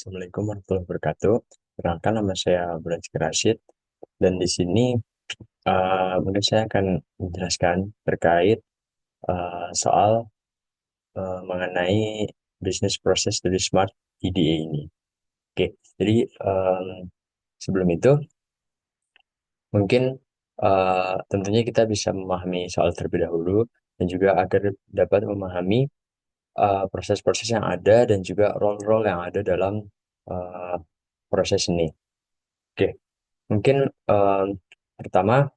Assalamualaikum warahmatullahi wabarakatuh. Perkenalkan nama saya Bulan Rashid dan di sini mungkin saya akan menjelaskan terkait soal mengenai bisnis proses dari Smart EDA ini. Oke, jadi sebelum itu mungkin tentunya kita bisa memahami soal terlebih dahulu dan juga agar dapat memahami proses-proses yang ada dan juga role-role yang ada dalam uh, proses ini. Oke, mungkin em, pertama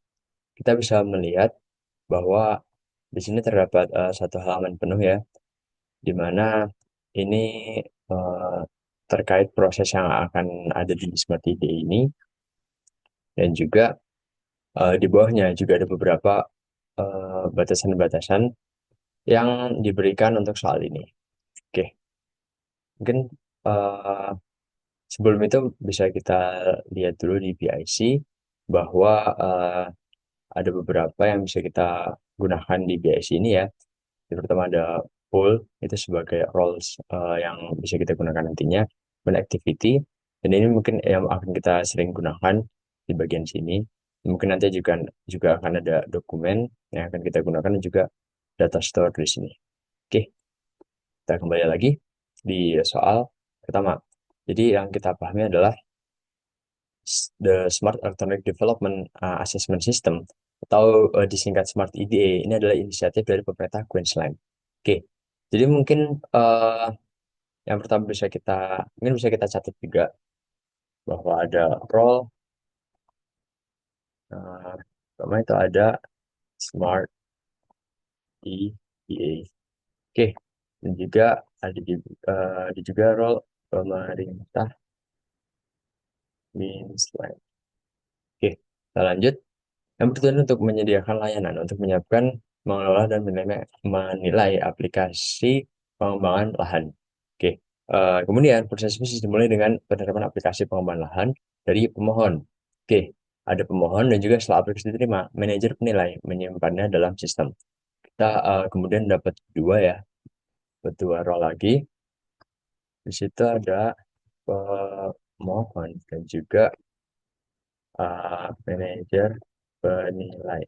kita bisa melihat bahwa di sini terdapat satu halaman penuh ya, di mana ini eh, terkait proses yang akan ada di Smart ID ini dan juga di bawahnya juga ada beberapa batasan-batasan yang diberikan untuk soal ini. Oke, mungkin eh, sebelum itu bisa kita lihat dulu di PIC bahwa ada beberapa yang bisa kita gunakan di BIC ini ya. Yang pertama ada pool, itu sebagai roles yang bisa kita gunakan nantinya. Dan activity, dan ini mungkin yang akan kita sering gunakan di bagian sini. Mungkin nanti juga akan ada dokumen yang akan kita gunakan dan juga data store di sini. Oke, kita kembali lagi di soal pertama. Jadi yang kita pahami adalah the Smart Electronic Development Assessment System atau disingkat Smart EDA ini adalah inisiatif dari pemerintah Queensland. Oke, jadi mungkin eh, yang pertama bisa kita catat juga bahwa ada role, pertama itu ada Smart EDA. Oke, dan juga ada juga role pemerintah Queensland. Oke, kita lanjut. Yang bertujuan untuk menyediakan layanan untuk menyiapkan, mengelola, dan menilai aplikasi pengembangan lahan. Oke. Kemudian proses bisnis dimulai dengan penerapan aplikasi pengembangan lahan dari pemohon. Oke. Ada pemohon dan juga setelah aplikasi diterima, manajer penilai menyimpannya dalam sistem. Kita kemudian dapat dua ya, dua role lagi. Di situ ada pemohon dan juga manajer penilai.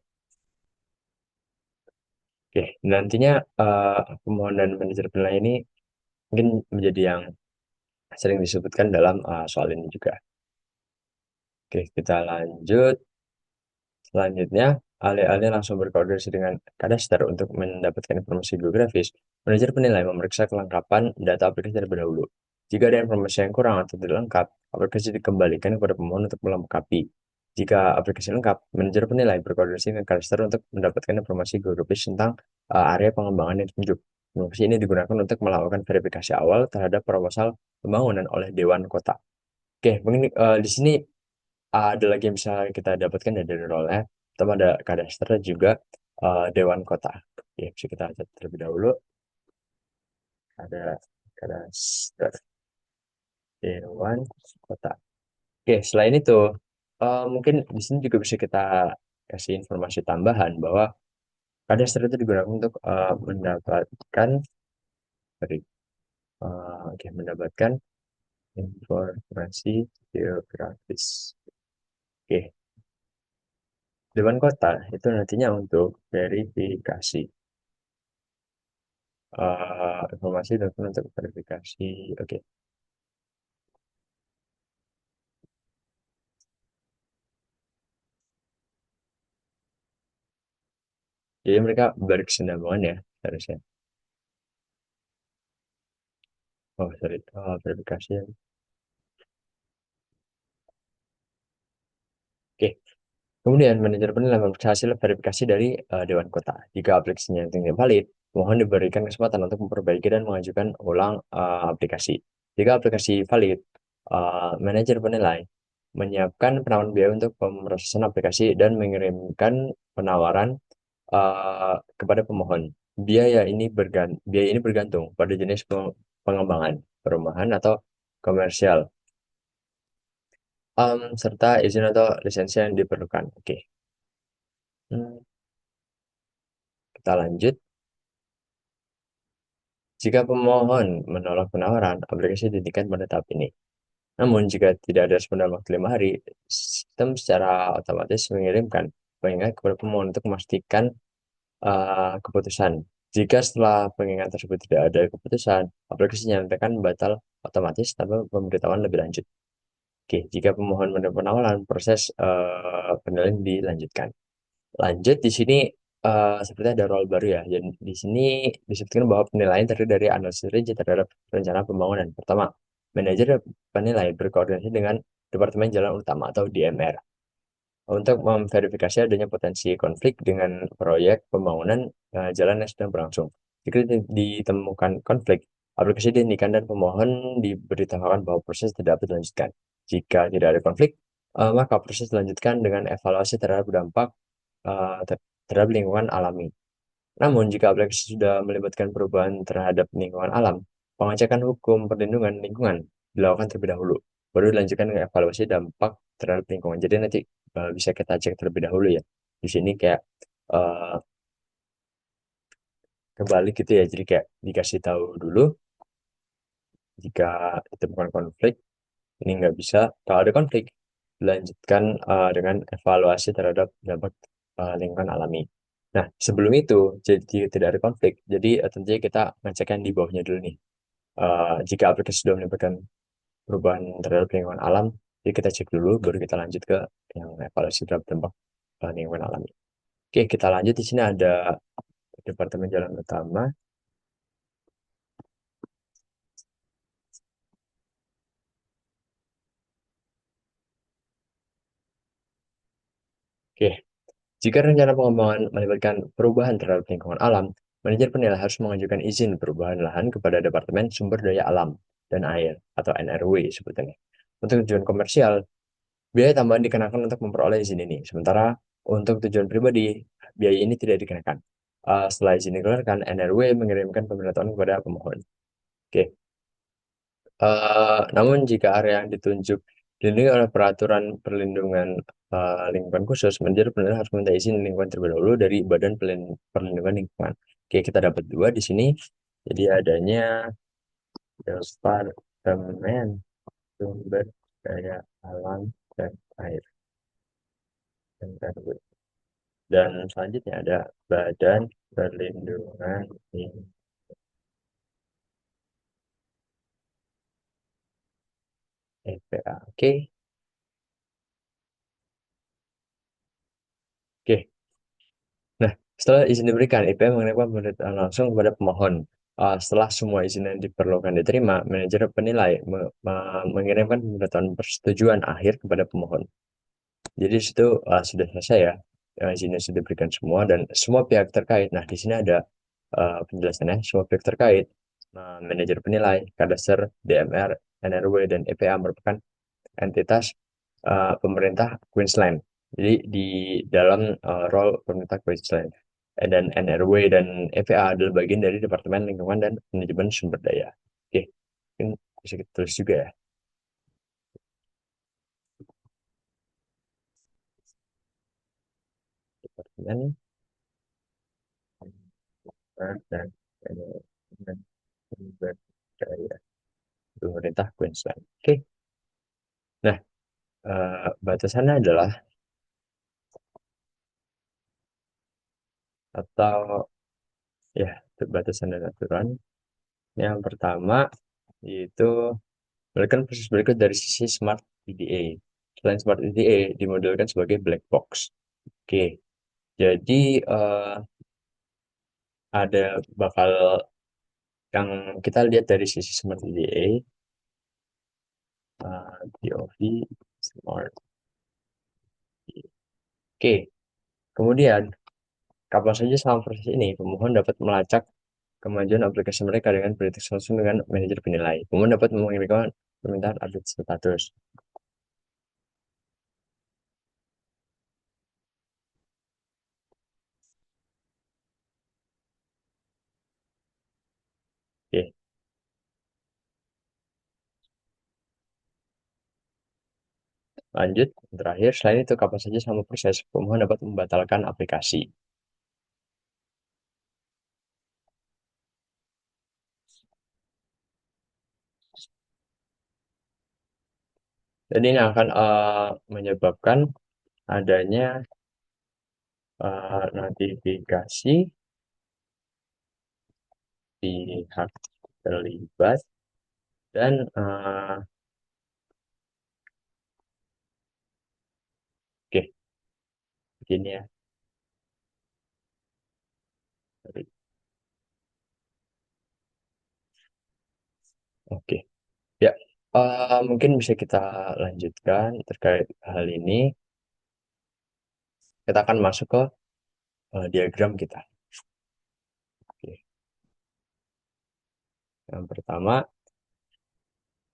Oke, nantinya pemohon dan manajer penilai ini mungkin menjadi yang sering disebutkan dalam soal ini juga. Oke, kita lanjut. Selanjutnya, alih-alih langsung berkoordinasi dengan kadaster untuk mendapatkan informasi geografis, manajer penilai memeriksa kelengkapan data aplikasi terlebih dahulu. Jika ada informasi yang kurang atau tidak lengkap, aplikasi dikembalikan kepada pemohon untuk melengkapi. Jika aplikasi lengkap, manajer penilai berkoordinasi dengan kadaster untuk mendapatkan informasi geografis tentang area pengembangan yang ditunjuk. Informasi ini digunakan untuk melakukan verifikasi awal terhadap proposal pembangunan oleh Dewan Kota. Oke, mungkin di sini ada lagi yang bisa kita dapatkan dari role-nya. Pertama ada kadastra dan juga Dewan Kota. Oke, bisa kita lihat terlebih dahulu. Ada kadastra Dewan Kota. Oke, selain itu, mungkin di sini juga bisa kita kasih informasi tambahan bahwa kadastra itu digunakan untuk mendapatkan, sorry, mendapatkan informasi geografis. Oke, Dewan Kota itu nantinya untuk verifikasi informasi dan untuk verifikasi. Oke, jadi mereka berkesinambungan ya harusnya. Oh, sorry, verifikasi. Oke, kemudian manajer penilaian memeriksa hasil verifikasi dari Dewan Kota. Jika aplikasinya tidak valid, mohon diberikan kesempatan untuk memperbaiki dan mengajukan ulang aplikasi. Jika aplikasi valid, manajer penilai menyiapkan penawaran biaya untuk pemrosesan aplikasi dan mengirimkan penawaran kepada pemohon. Biaya ini bergantung pada jenis pengembangan, perumahan atau komersial, serta izin atau lisensi yang diperlukan. Oke. Hmm, kita lanjut. Jika pemohon menolak penawaran, aplikasi dihentikan pada tahap ini. Namun, jika tidak ada respon dalam waktu 5 hari, sistem secara otomatis mengirimkan pengingat kepada pemohon untuk memastikan keputusan. Jika setelah pengingat tersebut tidak ada keputusan, aplikasi dinyatakan batal otomatis tanpa pemberitahuan lebih lanjut. Oke, jika pemohon menerima penawaran, proses penilaian dilanjutkan. Lanjut di sini seperti ada role baru ya. Jadi di sini disebutkan bahwa penilaian terdiri dari analisis rinci terhadap rencana pembangunan. Pertama, manajer penilai berkoordinasi dengan Departemen Jalan Utama atau DMR untuk memverifikasi adanya potensi konflik dengan proyek pembangunan jalan yang sedang berlangsung. Jika ditemukan konflik, aplikasi dihentikan dan pemohon diberitahukan bahwa proses tidak dapat dilanjutkan. Jika tidak ada konflik, maka proses dilanjutkan dengan evaluasi terhadap dampak terhadap lingkungan alami. Namun, jika aplikasi sudah melibatkan perubahan terhadap lingkungan alam, pengecekan hukum perlindungan lingkungan dilakukan terlebih dahulu, baru dilanjutkan dengan evaluasi dampak terhadap lingkungan. Jadi nanti bisa kita cek terlebih dahulu ya. Di sini kayak eh, kebalik gitu ya. Jadi kayak dikasih tahu dulu jika ditemukan konflik, ini nggak bisa. Kalau ada konflik, dilanjutkan dengan evaluasi terhadap dampak lingkungan alami. Nah, sebelum itu, jadi tidak ada konflik. Jadi tentunya kita ngecekkan di bawahnya dulu nih. Jika aplikasi sudah melibatkan perubahan terhadap lingkungan alam, jadi kita cek dulu, baru kita lanjut ke yang evaluasi terhadap dampak lingkungan alami. Oke, kita lanjut. Di sini ada Departemen Jalan Utama. Oke, jika rencana pengembangan melibatkan perubahan terhadap lingkungan alam, manajer penilai harus mengajukan izin perubahan lahan kepada Departemen Sumber Daya Alam dan Air atau NRW sebetulnya. Untuk tujuan komersial, biaya tambahan dikenakan untuk memperoleh izin ini. Sementara untuk tujuan pribadi, biaya ini tidak dikenakan. Setelah izin dikeluarkan, NRW mengirimkan pemberitahuan kepada pemohon. Oke, namun jika area yang ditunjuk dilindungi oleh peraturan perlindungan lingkungan khusus, manajer penilaian harus meminta izin lingkungan terlebih dahulu dari Badan Perlindungan Lingkungan. Oke, kita dapat dua di sini. Jadi adanya Departemen Sumber Daya Alam dan Air. Dan selanjutnya ada Badan Perlindungan Lingkungan, EPA. Oke, oke. Nah, setelah izin diberikan, IPM mengirimkan pemberitahuan langsung kepada pemohon. Setelah semua izin yang diperlukan diterima, manajer penilai mengirimkan pemberitahuan persetujuan akhir kepada pemohon. Jadi di situ sudah selesai ya. Izinnya sudah diberikan semua dan semua pihak terkait. Nah, di sini ada penjelasannya. Semua pihak terkait, manajer penilai, Kadaster, DMR, NRW, dan EPA merupakan entitas pemerintah Queensland. Jadi di dalam role pemerintah Queensland. Dan NRW dan EPA adalah bagian dari Departemen Lingkungan dan Manajemen Sumber Daya. Oke, mungkin bisa kita tulis juga ya. Departemen Lingkungan dan Manajemen Sumber Daya pemerintah Queensland. Oke, nah batasannya adalah atau ya batasan dan aturan. Yang pertama yaitu berikan proses berikut dari sisi Smart EDA. Selain Smart EDA dimodelkan sebagai black box. Oke, jadi ada bakal yang kita lihat dari sisi Smart EDA, POV Smart. Oke, kemudian kapan saja selama proses ini pemohon dapat melacak kemajuan aplikasi mereka dengan berinteraksi langsung dengan manajer penilai. Pemohon dapat mengirimkan permintaan update status. Oke, lanjut. Terakhir, selain itu kapan saja selama proses pemohon dapat membatalkan aplikasi. Dan ini akan menyebabkan adanya notifikasi pihak terlibat dan oke, begini ya. Oke, ya. Mungkin bisa kita lanjutkan terkait hal ini. Kita akan masuk ke diagram kita. Oke. Yang pertama,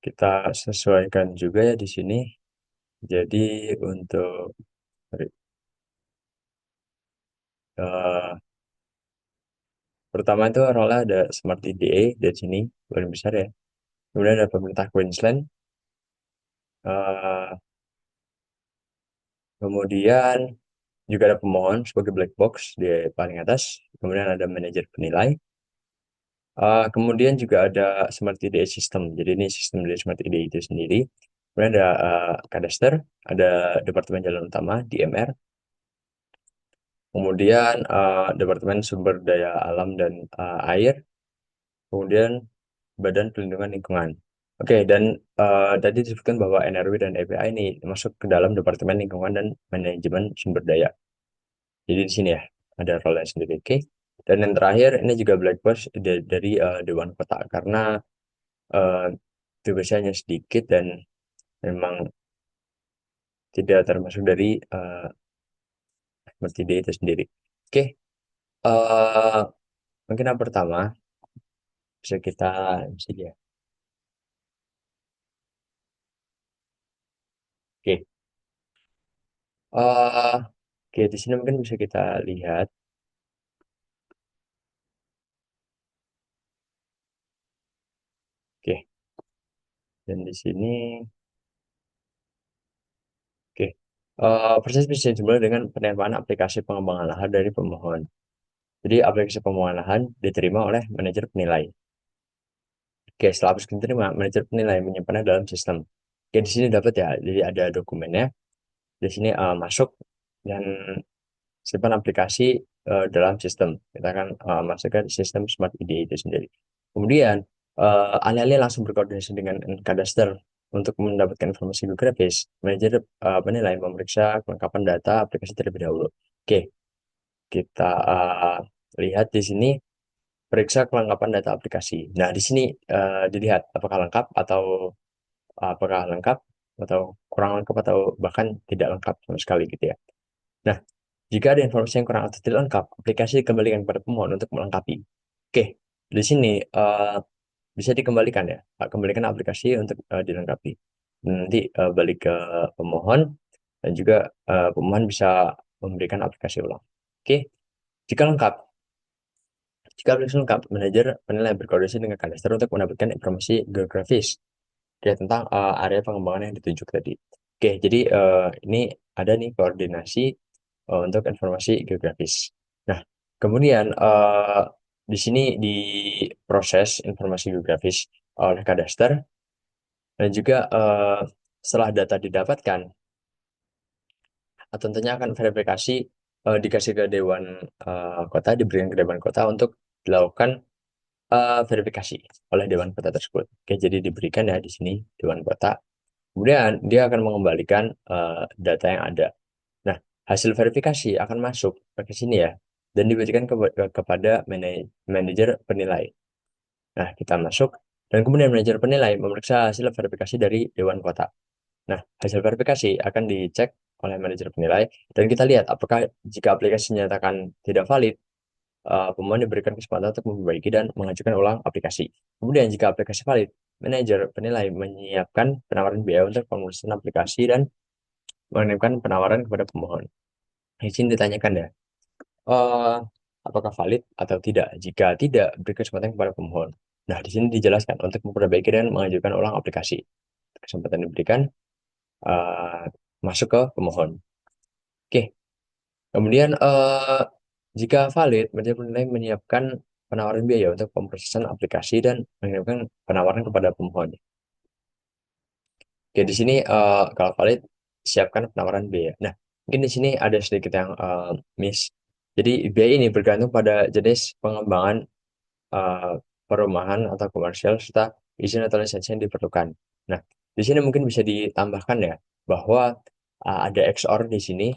kita sesuaikan juga ya di sini. Jadi untuk eh, pertama itu role ada Smart IDA dari sini paling besar ya. Kemudian ada pemerintah Queensland. eh, Kemudian juga ada pemohon sebagai black box di paling atas. Kemudian ada manajer penilai. Kemudian juga ada Smart IDA System. Jadi ini sistem dari Smart IDA itu sendiri. Kemudian ada kadaster, ada Departemen Jalan Utama (DMR), kemudian Departemen Sumber Daya Alam dan Air, kemudian Badan Perlindungan Lingkungan. Oke, dan tadi disebutkan bahwa NRW dan EPA ini masuk ke dalam Departemen Lingkungan dan Manajemen Sumber Daya. Jadi di sini ya ada role sendiri. Oke. Dan yang terakhir ini juga black box dari Dewan Kota karena eh, tugasnya sedikit dan memang tidak termasuk dari Smart IDA itu sendiri. Oke, eh, mungkin yang pertama bisa kita bisa ya. Oke, eh oke di sini mungkin bisa kita lihat. Oke, dan di sini oke. Proses bisa dimulai dengan penerimaan aplikasi pengembangan lahan dari pemohon. Jadi aplikasi pengembangan lahan diterima oleh manajer penilai. Oke, setelah aplikasi diterima, manajer penilai menyimpannya dalam sistem. Oke, di sini dapat ya. Jadi ada dokumennya. Di sini masuk dan simpan aplikasi dalam sistem. Kita akan masukkan sistem Smart IDA itu sendiri. Kemudian alih-alih langsung berkoordinasi dengan kadaster untuk mendapatkan informasi geografis, manajer penilai memeriksa kelengkapan data aplikasi terlebih dahulu. Oke, kita lihat di sini periksa kelengkapan data aplikasi. Nah, di sini dilihat apakah lengkap atau kurang lengkap atau bahkan tidak lengkap sama sekali gitu ya. Nah, jika ada informasi yang kurang atau tidak lengkap, aplikasi dikembalikan kepada pemohon untuk melengkapi. Oke, di sini bisa dikembalikan ya, kembalikan aplikasi untuk dilengkapi. Nanti balik ke pemohon dan juga pemohon bisa memberikan aplikasi ulang. Oke, jika lengkap, jika aplikasi lengkap, manajer penilai berkoordinasi dengan kadaster untuk mendapatkan informasi geografis tentang area pengembangan yang ditunjuk tadi. Oke, jadi ini ada nih koordinasi untuk informasi geografis. Nah, kemudian di sini diproses informasi geografis oleh kadaster dan juga setelah data didapatkan, tentunya akan verifikasi dikasih ke Dewan Kota, diberikan ke Dewan Kota untuk dilakukan verifikasi oleh Dewan Kota tersebut. Oke, jadi diberikan ya di sini Dewan Kota. Kemudian dia akan mengembalikan data yang ada. Nah, hasil verifikasi akan masuk ke sini ya dan diberikan kepada manajer penilai. Nah, kita masuk dan kemudian manajer penilai memeriksa hasil verifikasi dari Dewan Kota. Nah, hasil verifikasi akan dicek oleh manajer penilai dan kita lihat apakah jika aplikasi dinyatakan tidak valid, pemohon diberikan kesempatan untuk memperbaiki dan mengajukan ulang aplikasi. Kemudian jika aplikasi valid, manajer penilai menyiapkan penawaran biaya untuk pemeriksaan aplikasi dan mengirimkan penawaran kepada pemohon. Di sini ditanyakan ya, eh, apakah valid atau tidak? Jika tidak, beri kesempatan kepada pemohon. Nah, di sini dijelaskan untuk memperbaiki dan mengajukan ulang aplikasi. Kesempatan diberikan eh, masuk ke pemohon. Oke, kemudian jika valid, manajer penilai menyiapkan penawaran biaya untuk pemrosesan aplikasi dan mengirimkan penawaran kepada pemohon. Oke, di sini kalau valid siapkan penawaran biaya. Nah, mungkin di sini ada sedikit yang miss. Jadi biaya ini bergantung pada jenis pengembangan eh, perumahan atau komersial serta izin atau lisensi yang diperlukan. Nah, di sini mungkin bisa ditambahkan ya bahwa ada XOR di sini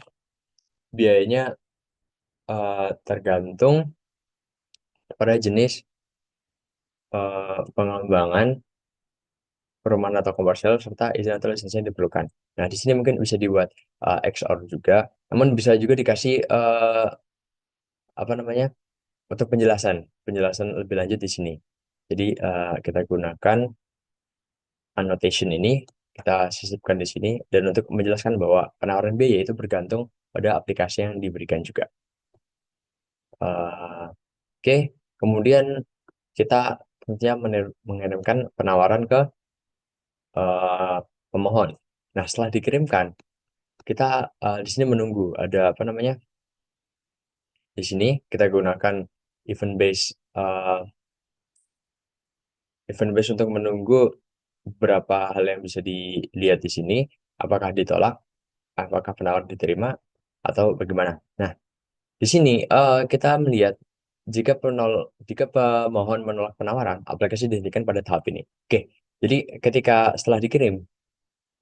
biayanya tergantung pada jenis pengembangan perumahan atau komersial serta izin atau lisensi yang diperlukan. Nah, di sini mungkin bisa dibuat XOR juga, namun bisa juga dikasih apa namanya untuk penjelasan penjelasan lebih lanjut di sini. Jadi kita gunakan annotation ini, kita sisipkan di sini dan untuk menjelaskan bahwa penawaran biaya itu bergantung pada aplikasi yang diberikan juga. Oke, kemudian kita tentunya mengirimkan penawaran ke eh, pemohon. Nah, setelah dikirimkan, kita di sini menunggu ada apa namanya? Di sini kita gunakan event base event base untuk menunggu beberapa hal yang bisa dilihat di sini, apakah ditolak, apakah penawaran diterima, atau bagaimana. Nah, di sini kita melihat jika pemohon menolak penawaran, aplikasi dihentikan pada tahap ini. Oke, jadi ketika setelah dikirim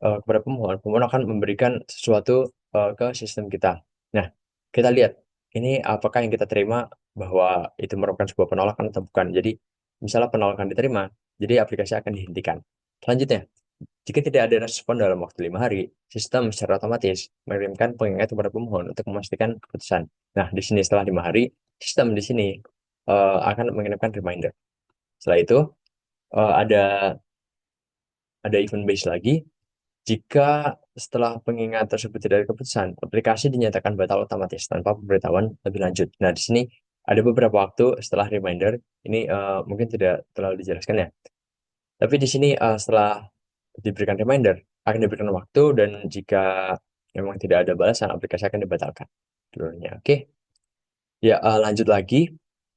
kepada pemohon, pemohon akan memberikan sesuatu ke sistem kita. Nah, kita lihat ini apakah yang kita terima bahwa itu merupakan sebuah penolakan atau bukan. Jadi, misalnya penolakan diterima, jadi aplikasi akan dihentikan. Selanjutnya, jika tidak ada respon dalam waktu 5 hari, sistem secara otomatis mengirimkan pengingat kepada pemohon untuk memastikan keputusan. Nah, di sini setelah 5 hari, sistem di sini akan mengirimkan reminder. Setelah itu, ada event base lagi. Jika setelah pengingat tersebut tidak ada keputusan, aplikasi dinyatakan batal otomatis tanpa pemberitahuan lebih lanjut. Nah, di sini ada beberapa waktu setelah reminder. Ini mungkin tidak terlalu dijelaskan ya. Tapi di sini setelah diberikan reminder, akan diberikan waktu dan jika memang tidak ada balasan, aplikasi akan dibatalkan. Seluruhnya. Oke. Ya, lanjut lagi.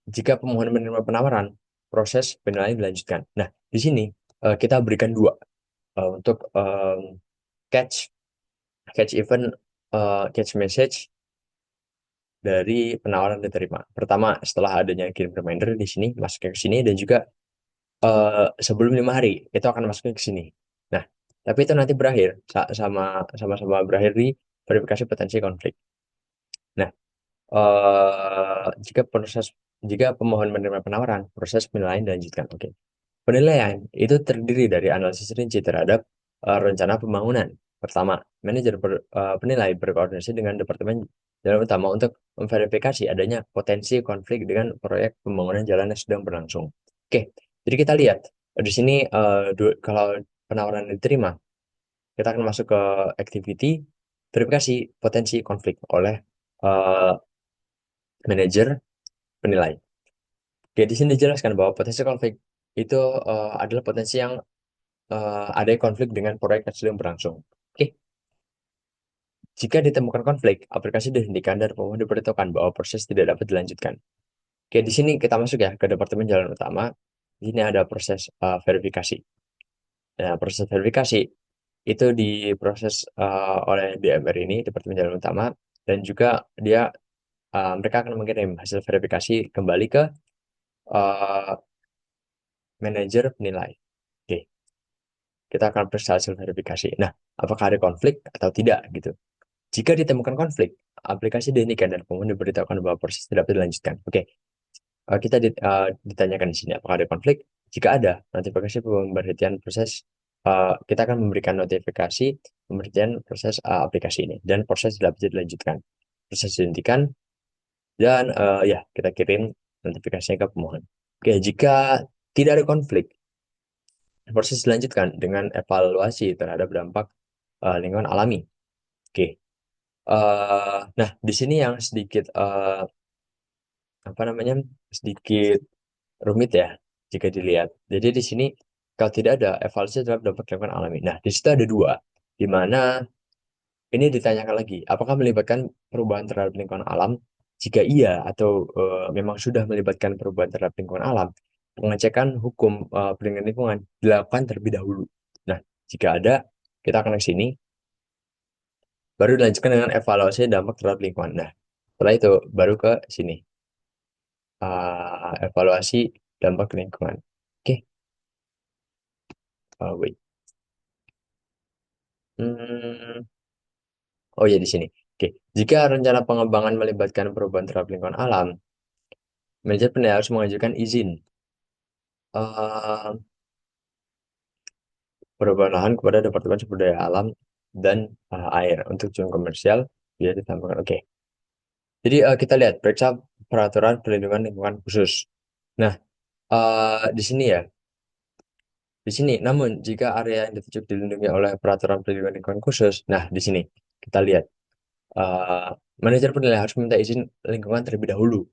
Jika pemohon menerima penawaran, proses penilaian dilanjutkan. Nah, di sini kita berikan dua untuk catch catch event catch message dari penawaran diterima. Pertama, setelah adanya kirim reminder di sini, masuknya ke sini dan juga sebelum 5 hari itu akan masuknya ke sini. Nah, tapi itu nanti berakhir sama-sama berakhir di verifikasi potensi konflik. Nah, jika pemohon menerima penawaran, proses penilaian dilanjutkan. Oke. Penilaian itu terdiri dari analisis rinci terhadap rencana pembangunan. Pertama, manajer penilai berkoordinasi dengan Departemen Jalan Utama untuk memverifikasi adanya potensi konflik dengan proyek pembangunan jalan yang sedang berlangsung. Oke, jadi kita lihat di sini kalau penawaran diterima, kita akan masuk ke activity verifikasi potensi konflik oleh eh, manajer penilai. Oke, di sini dijelaskan bahwa potensi konflik itu adalah potensi yang ada konflik dengan proyek yang sedang berlangsung. Oke, jika ditemukan konflik, aplikasi dihentikan dan pemohon diberitahukan bahwa proses tidak dapat dilanjutkan. Oke, di sini kita masuk ya ke Departemen Jalan Utama. Di sini ada proses verifikasi. Nah, proses verifikasi itu diproses oleh DMR ini, Departemen Jalan Utama, dan juga mereka akan mengirim hasil verifikasi kembali ke uh, manajer penilai. Oke, kita akan periksa hasil verifikasi. Nah, apakah ada konflik atau tidak gitu. Jika ditemukan konflik, aplikasi dihentikan dan pemohon diberitahukan bahwa proses tidak dapat dilanjutkan. Oke, kita ditanyakan di sini apakah ada konflik. Jika ada, notifikasi pemberhentian proses kita akan memberikan notifikasi pemberhentian proses aplikasi ini dan proses tidak bisa dilanjutkan. Proses dihentikan dan ya kita kirim notifikasinya ke pemohon. Oke, jika tidak ada konflik, proses dilanjutkan dengan evaluasi terhadap dampak lingkungan alami. Oke, nah di sini yang sedikit apa namanya sedikit rumit ya jika dilihat. Jadi di sini kalau tidak ada evaluasi terhadap dampak lingkungan alami. Nah di situ ada dua, di mana ini ditanyakan lagi, apakah melibatkan perubahan terhadap lingkungan alam? Jika iya atau memang sudah melibatkan perubahan terhadap lingkungan alam, pengecekan hukum perlindungan lingkungan dilakukan terlebih dahulu. Nah, jika ada, kita akan ke sini, baru dilanjutkan dengan evaluasi dampak terhadap lingkungan. Nah, setelah itu baru ke sini, evaluasi dampak lingkungan. Oke, wait. Hmm, oh ya di sini. Oke, jika rencana pengembangan melibatkan perubahan terhadap lingkungan alam, manajer penilaian harus mengajukan izin eh, perubahan lahan kepada Departemen Sumber Daya Alam dan Air untuk tujuan komersial biar ditambahkan. Oke, jadi kita lihat periksa peraturan perlindungan lingkungan khusus. Nah, di sini ya, di sini. Namun jika area yang dituju dilindungi oleh peraturan perlindungan lingkungan khusus, nah di sini kita lihat manajer penilaian harus meminta izin lingkungan terlebih dahulu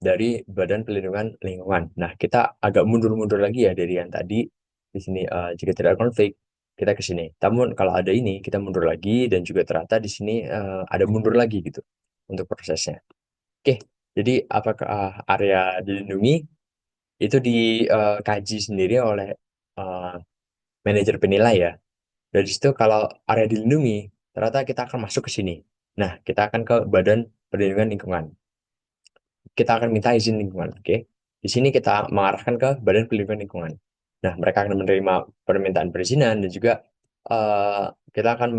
dari Badan Perlindungan Lingkungan. Nah, kita agak mundur-mundur lagi ya dari yang tadi. Di sini jika tidak ada konflik, kita ke sini. Namun kalau ada ini, kita mundur lagi dan juga ternyata di sini ada mundur lagi gitu untuk prosesnya. Oke, jadi apakah area dilindungi itu dikaji sendiri oleh eh, manajer penilai ya. Dari situ kalau area dilindungi, ternyata kita akan masuk ke sini. Nah, kita akan ke Badan Perlindungan Lingkungan. Kita akan minta izin lingkungan, oke? Di sini kita mengarahkan ke Badan Perlindungan Lingkungan. Nah, mereka akan menerima permintaan perizinan dan juga eh, kita akan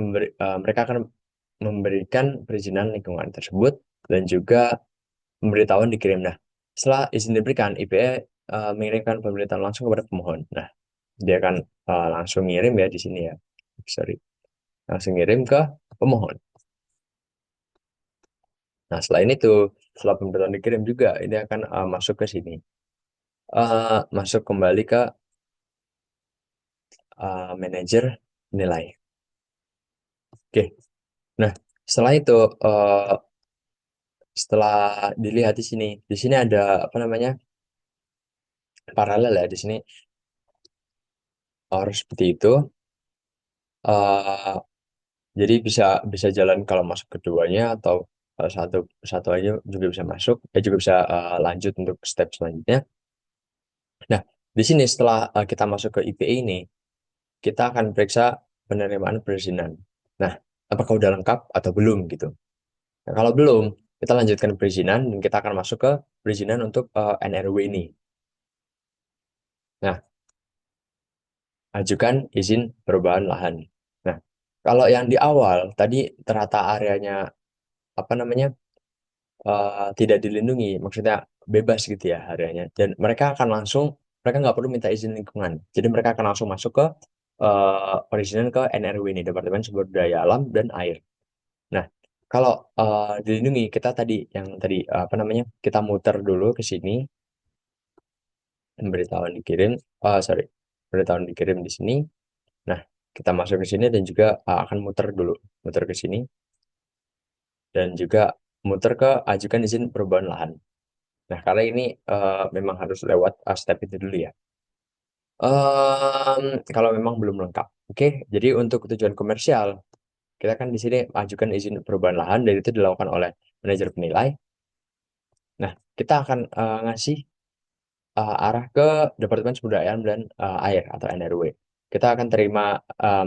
mereka akan memberikan perizinan lingkungan tersebut dan juga pemberitahuan dikirim. Nah, setelah izin diberikan, IPE mengirimkan pemberitahuan langsung kepada pemohon. Nah, dia akan langsung ngirim ya di sini ya. Sorry, langsung ngirim ke pemohon. Nah, selain itu, setelah pemberitahuan dikirim juga, ini akan masuk ke sini. Masuk kembali ke manajer nilai. Oke, nah setelah itu setelah dilihat di sini ada apa namanya paralel ya di sini harus seperti itu. eh jadi bisa bisa jalan kalau masuk keduanya atau satu satu aja juga bisa masuk. Juga bisa lanjut untuk step selanjutnya. Nah, di sini setelah kita masuk ke IPE ini, kita akan periksa penerimaan perizinan. Nah, apakah udah lengkap atau belum gitu. Nah, kalau belum, kita lanjutkan perizinan dan kita akan masuk ke perizinan untuk NRW ini. Nah, ajukan izin perubahan lahan. Nah, kalau yang di awal tadi ternyata areanya apa namanya tidak dilindungi, maksudnya bebas gitu ya areanya. Dan mereka nggak perlu minta izin lingkungan. Jadi mereka akan langsung masuk ke perizinan ke NRW ini, Departemen Sumber Daya Alam dan Air. Nah, kalau dilindungi kita tadi yang tadi apa namanya kita muter dulu ke sini, pemberitahuan dikirim, sorry, pemberitahuan dikirim di sini. Nah, kita masuk ke sini dan juga akan muter dulu, muter ke sini dan juga muter ke ajukan izin perubahan lahan. Nah, karena ini memang harus lewat step itu dulu ya. Kalau memang belum lengkap, oke. Jadi untuk tujuan komersial, kita kan di sini ajukan izin perubahan lahan dan itu dilakukan oleh manajer penilai. Nah, kita akan ngasih arah ke Departemen Sumber Daya Alam dan Air atau NRW. Kita akan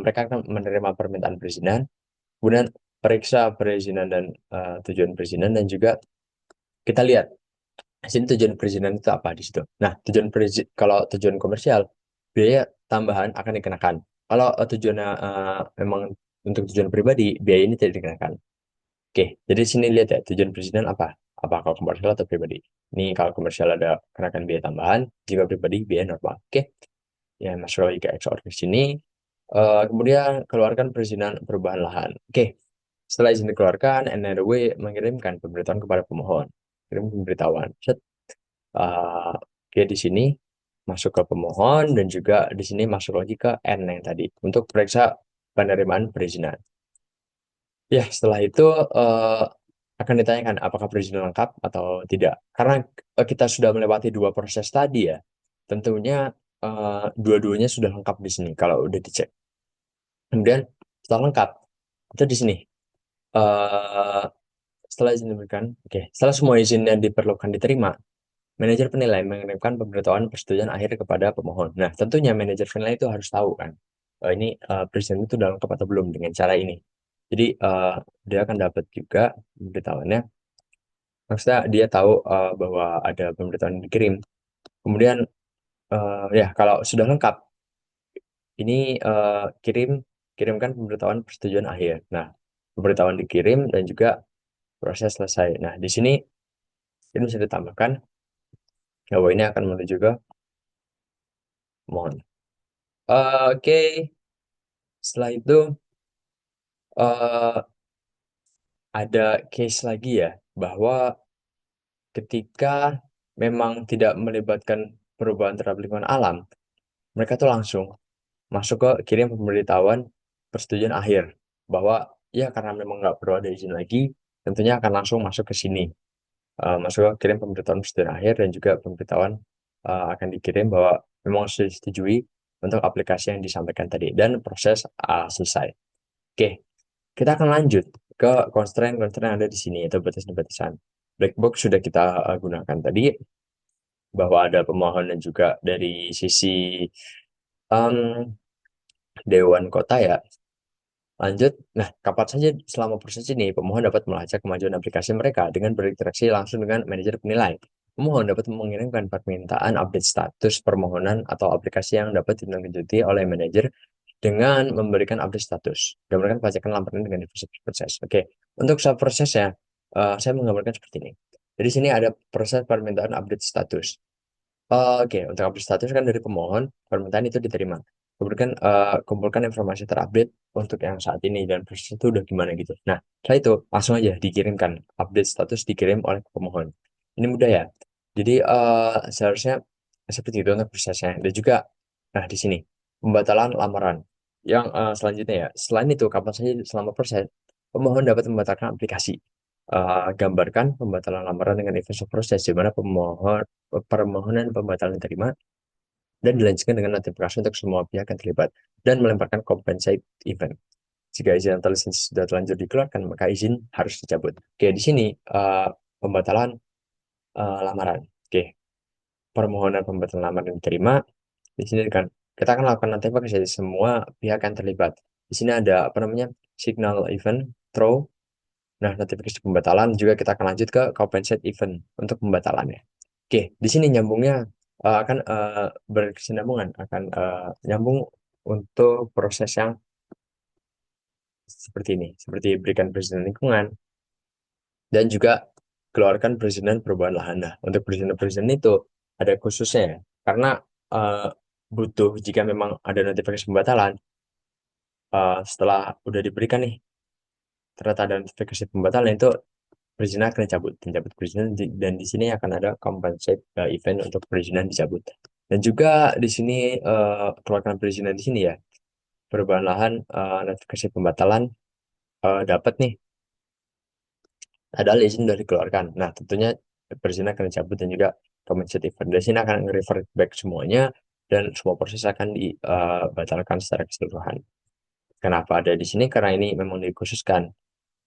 mereka akan menerima permintaan perizinan, kemudian periksa perizinan dan tujuan perizinan dan juga kita lihat di sini tujuan perizinan itu apa di situ. Nah, kalau tujuan komersial, biaya tambahan akan dikenakan. Kalau tujuannya memang untuk tujuan pribadi, biaya ini tidak dikenakan. Oke, jadi di sini lihat ya tujuan perizinan apa? Apa kalau komersial atau pribadi? Ini kalau komersial ada kenakan biaya tambahan, jika pribadi biaya normal. Oke, ya masuk lagi ke ekspor ke sini. Kemudian keluarkan perizinan perubahan lahan. Oke, setelah izin dikeluarkan, NRW mengirimkan pemberitahuan kepada pemohon. Kirim pemberitahuan. Set. Oke, di sini masuk ke pemohon dan juga di sini masuk lagi ke N yang tadi untuk periksa penerimaan perizinan. Ya, setelah itu eh, akan ditanyakan apakah perizinan lengkap atau tidak. Karena kita sudah melewati dua proses tadi ya, tentunya dua-duanya sudah lengkap di sini kalau udah dicek. Kemudian setelah lengkap, itu di sini. eh Setelah izin diberikan, oke. Setelah semua izin yang diperlukan diterima, manajer penilai mengirimkan pemberitahuan persetujuan akhir kepada pemohon. Nah, tentunya manajer penilai itu harus tahu kan ini presiden itu udah lengkap atau belum dengan cara ini. Jadi dia akan dapat juga pemberitahuannya. Maksudnya dia tahu bahwa ada pemberitahuan yang dikirim. Kemudian ya kalau sudah lengkap, ini kirimkan pemberitahuan persetujuan akhir. Nah, pemberitahuan dikirim dan juga proses selesai. Nah, di sini ini bisa ditambahkan bahwa ini akan menuju ke mohon. Oke, setelah itu eh, ada case lagi ya bahwa ketika memang tidak melibatkan perubahan terhadap lingkungan alam, mereka tuh langsung masuk ke kirim pemberitahuan persetujuan akhir bahwa ya karena memang nggak perlu ada izin lagi, tentunya akan langsung masuk ke sini. Masuk ke kirim pemberitahuan persetujuan akhir dan juga pemberitahuan akan dikirim bahwa memang sudah disetujui untuk aplikasi yang disampaikan tadi dan proses selesai. Oke, kita akan lanjut ke constraint-constraint yang ada di sini atau batasan-batasan. Black box sudah kita gunakan tadi bahwa ada pemohon dan juga dari sisi em, Dewan Kota ya. Lanjut, nah kapan saja selama proses ini pemohon dapat melacak kemajuan aplikasi mereka dengan berinteraksi langsung dengan manajer penilai. Pemohon dapat mengirimkan permintaan update status permohonan atau aplikasi yang dapat ditindaklanjuti oleh manajer dengan memberikan update status. Gambarkan pelacakan laporan dengan proses proses. Oke, untuk sub prosesnya, saya menggambarkan seperti ini. Jadi sini ada proses permintaan update status. Oke, untuk update status kan dari pemohon, permintaan itu diterima. Kemudian kumpulkan informasi terupdate untuk yang saat ini dan proses itu udah gimana gitu. Nah, setelah itu langsung aja dikirimkan update status dikirim oleh pemohon. Ini mudah ya. Jadi seharusnya seperti itu untuk prosesnya. Dan juga, nah di sini pembatalan lamaran. Yang selanjutnya ya, selain itu kapan saja selama proses pemohon dapat membatalkan aplikasi. Gambarkan pembatalan lamaran dengan event proses di mana permohonan pembatalan diterima dan dilanjutkan dengan notifikasi untuk semua pihak yang terlibat dan melemparkan compensate event. Jika izin atau lisensi sudah terlanjur dikeluarkan, maka izin harus dicabut. Oke, di sini pembatalan lamaran. Oke, permohonan pembatalan lamaran diterima. Di sini kan kita akan lakukan notifikasi semua pihak yang terlibat. Di sini ada apa namanya signal event, throw. Nah, notifikasi pembatalan juga kita akan lanjut ke compensate event untuk pembatalannya. Oke, di sini nyambungnya akan berkesinambungan, akan nyambung untuk proses yang seperti ini, seperti berikan perizinan lingkungan dan juga keluarkan perizinan perubahan lahan. Nah, untuk perizinan-perizinan itu ada khususnya ya, karena eh, butuh jika memang ada notifikasi pembatalan setelah udah diberikan nih ternyata ada notifikasi pembatalan itu perizinan akan dicabut dan cabut perizinan dan di sini akan ada compensate event untuk perizinan dicabut dan juga di sini keluarkan perizinan di sini ya perubahan lahan notifikasi pembatalan dapat nih ada izin sudah dikeluarkan. Nah, tentunya perizinan akan dicabut dan juga compensate event. Dari sini akan revert back semuanya dan semua proses akan dibatalkan secara keseluruhan. Kenapa ada di sini? Karena ini memang dikhususkan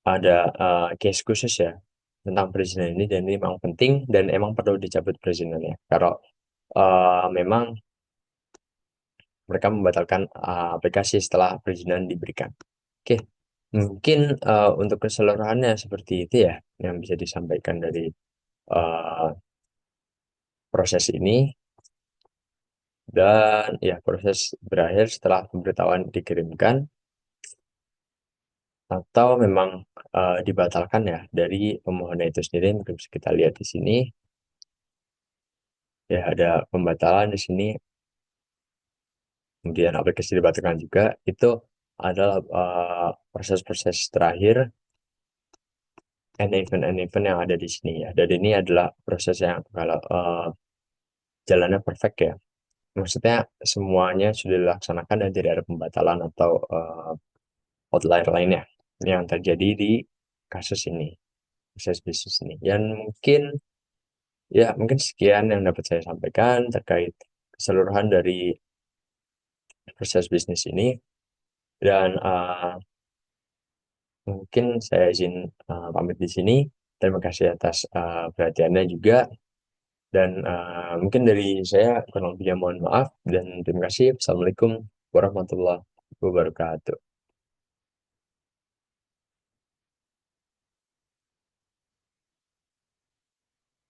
ada case khusus ya tentang perizinan ini dan ini memang penting dan emang perlu dicabut perizinannya. Kalau memang mereka membatalkan aplikasi setelah perizinan diberikan. Oke, mungkin untuk keseluruhannya seperti itu ya yang bisa disampaikan dari uh, proses ini dan ya proses berakhir setelah pemberitahuan dikirimkan atau memang dibatalkan ya dari pemohonnya itu sendiri. Mungkin bisa kita lihat di sini ya ada pembatalan di sini, kemudian aplikasi dibatalkan juga. Itu adalah proses-proses terakhir and event yang ada di sini ya. Dan ini adalah proses yang kalau jalannya perfect ya. Maksudnya semuanya sudah dilaksanakan dan tidak ada pembatalan atau outlier lainnya yang terjadi di kasus ini, proses bisnis ini. Dan mungkin ya mungkin sekian yang dapat saya sampaikan terkait keseluruhan dari proses bisnis ini dan mungkin saya izin pamit di sini. Terima kasih atas perhatiannya juga dan mungkin dari saya kurang lebihnya mohon maaf dan terima kasih. Assalamualaikum warahmatullahi wabarakatuh.